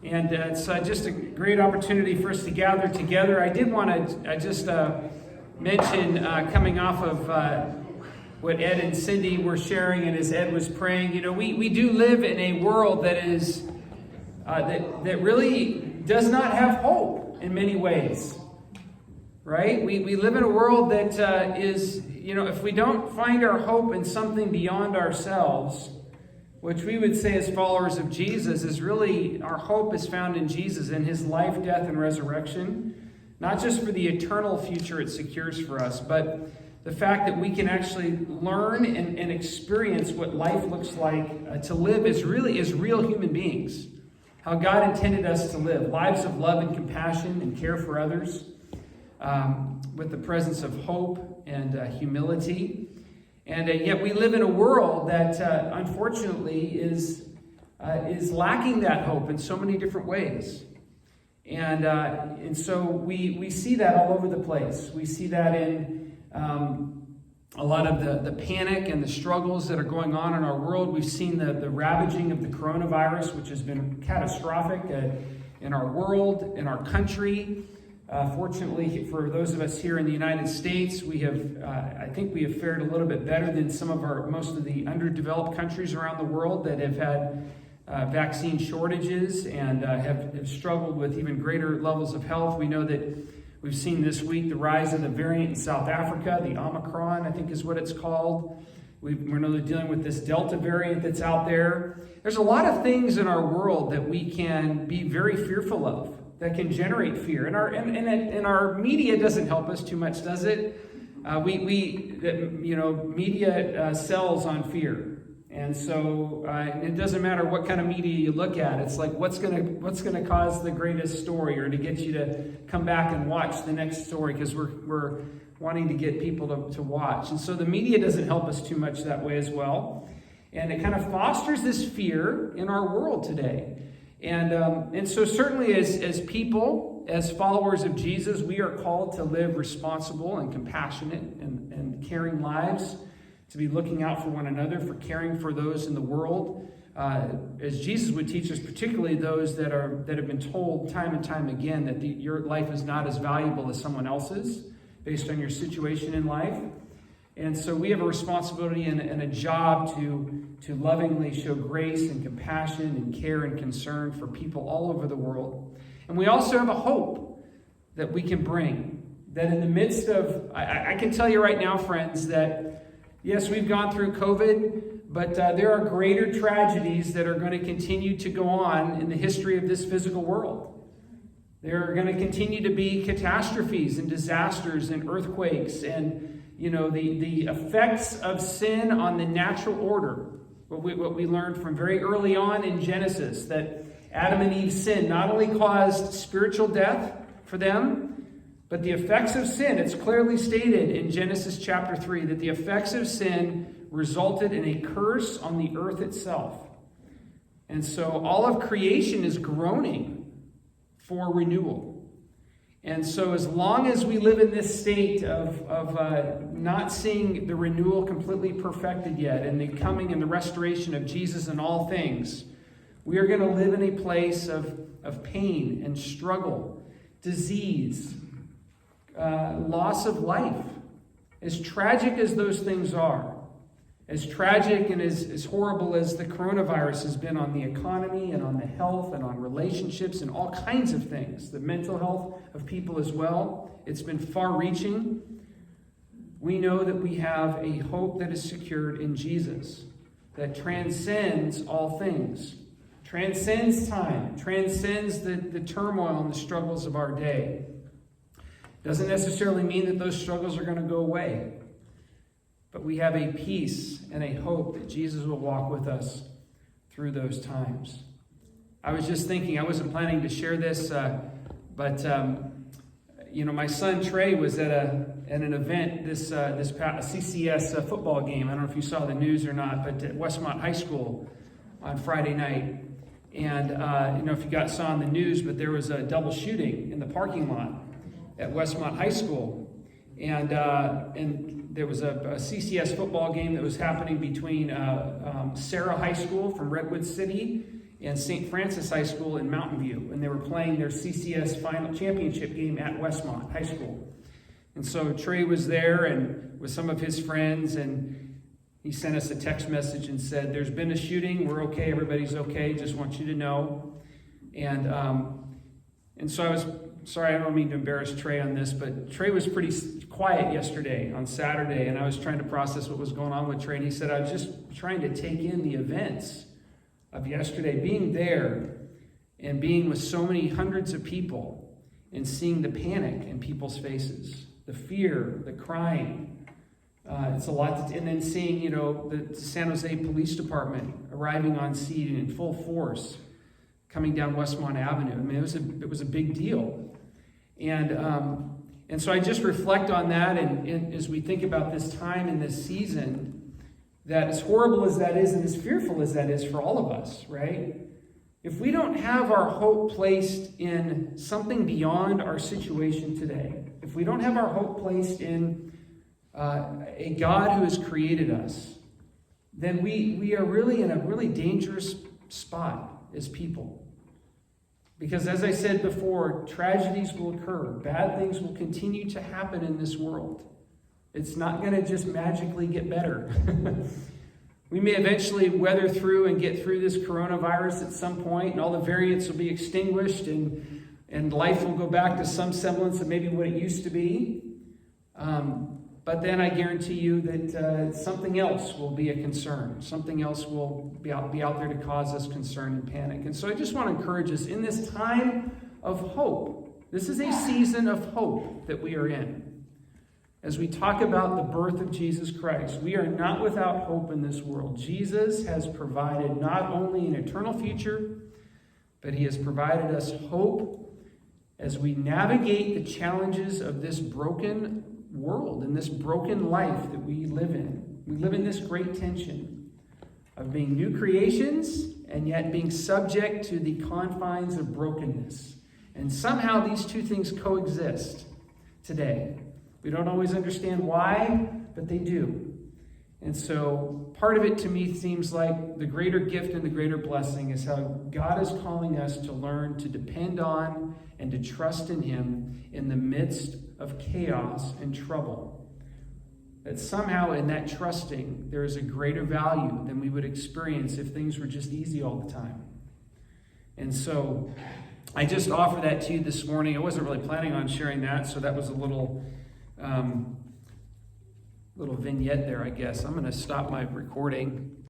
And it's just a great opportunity for us to gather together. I did want to just mention, coming off of what Ed and Cindy were sharing, and as Ed was praying, we do live in a world that is that really does not have hope in many ways, right? We live in a world that is, if we don't find our hope in something beyond ourselves, which we would say as followers of Jesus is really, our hope is found in Jesus and his life, death, and resurrection, not just for the eternal future it secures for us, but the fact that we can actually learn and experience what life looks like to live as real human beings. How God intended us to live lives of love and compassion and care for others, with the presence of hope and humility. And yet we live in a world that unfortunately is lacking that hope in so many different ways. And so we see that all over the place. We see that in a lot of the panic and the struggles that are going on in our world. We've seen the ravaging of the coronavirus, which has been catastrophic in our world, in our country. Fortunately, for those of us here in the United States, I think we have fared a little bit better than most of the underdeveloped countries around the world that have had vaccine shortages and have struggled with even greater levels of health. We know that we've seen this week the rise of the variant in South Africa, the Omicron, I think is what it's called. We know they're dealing with this Delta variant that's out there. There's a lot of things in our world that we can be very fearful of, that can generate fear. And our media doesn't help us too much, does it? Media sells on fear. And so it doesn't matter what kind of media you look at. It's like, what's gonna cause the greatest story, or to get you to come back and watch the next story, because we're wanting to get people to watch. And so the media doesn't help us too much that way as well. And it kind of fosters this fear in our world today. And so certainly as people, as followers of Jesus, we are called to live responsible and compassionate and caring lives, to be looking out for one another, for caring for those in the world. As Jesus would teach us, particularly those that have been told time and time again that your life is not as valuable as someone else's based on your situation in life. And so we have a responsibility and a job to lovingly show grace and compassion and care and concern for people all over the world. And we also have a hope that we can bring. That in the midst of, I can tell you right now, friends, that yes, we've gone through COVID, but there are greater tragedies that are going to continue to go on in the history of this physical world. There are going to continue to be catastrophes and disasters and earthquakes and the effects of sin on the natural order. What we learned from very early on in Genesis, that Adam and Eve's sin not only caused spiritual death for them, but the effects of sin, it's clearly stated in Genesis chapter 3, that the effects of sin resulted in a curse on the earth itself. And so all of creation is groaning for renewal. And so as long as we live in this state of not seeing the renewal completely perfected yet, and the coming and the restoration of Jesus in all things, we are going to live in a place of pain and struggle, disease, loss of life. As tragic as those things are, as tragic and as horrible as the coronavirus has been on the economy and on the health and on relationships and all kinds of things, the mental health of people as well, it's been far-reaching. We know that we have a hope that is secured in Jesus, that transcends all things, transcends time, transcends the turmoil and the struggles of our day. Doesn't necessarily mean that those struggles are going to go away. But we have a peace and a hope that Jesus will walk with us through those times. I was just thinking, I wasn't planning to share this, but my son Trey was at an event this CCS football game. I don't know if you saw the news or not, but at Westmont High School on Friday night. And if you saw on the news, but there was a double shooting in the parking lot at Westmont High School. And there was a CCS football game that was happening between Sarah High School from Redwood City and St. Francis High School in Mountain View, and they were playing their CCS final championship game at Westmont High School. And so Trey was there and with some of his friends, and he sent us a text message and said, "There's been a shooting. We're okay. Everybody's okay. Just want you to know." And so I was sorry, I don't mean to embarrass Trey on this, but Trey was pretty quiet yesterday on Saturday, and I was trying to process what was going on with Trey. And he said, "I was just trying to take in the events of yesterday, being there and being with so many hundreds of people and seeing the panic in people's faces, the fear, the crying. It's a lot and then seeing, the San Jose Police Department arriving on scene in full force, coming down Westmont Avenue. I mean, it was a big deal. And so I just reflect on that, and as we think about this time and this season, that as horrible as that is and as fearful as that is for all of us, right? If we don't have our hope placed in something beyond our situation today, if we don't have our hope placed in a God who has created us, then we are really in a really dangerous spot as people. Because as I said before, tragedies will occur. Bad things will continue to happen in this world. It's not going to just magically get better. We may eventually weather through and get through this coronavirus at some point, and all the variants will be extinguished, and life will go back to some semblance of maybe what it used to be. But then I guarantee you that something else will be a concern. Something else will be out there to cause us concern and panic. And so I just want to encourage us in this time of hope. This is a season of hope that we are in. As we talk about the birth of Jesus Christ, we are not without hope in this world. Jesus has provided not only an eternal future, but he has provided us hope as we navigate the challenges of this broken world and this broken life that we live in. We live in this great tension of being new creations and yet being subject to the confines of brokenness. And somehow these two things coexist today. We don't always understand why, but they do. And so part of it to me seems like the greater gift and the greater blessing is how God is calling us to learn to depend on and to trust in him in the midst of chaos and trouble. That somehow in that trusting, there is a greater value than we would experience if things were just easy all the time. And so I just offer that to you this morning. I wasn't really planning on sharing that, so that was a little vignette there, I guess. I'm going to stop my recording.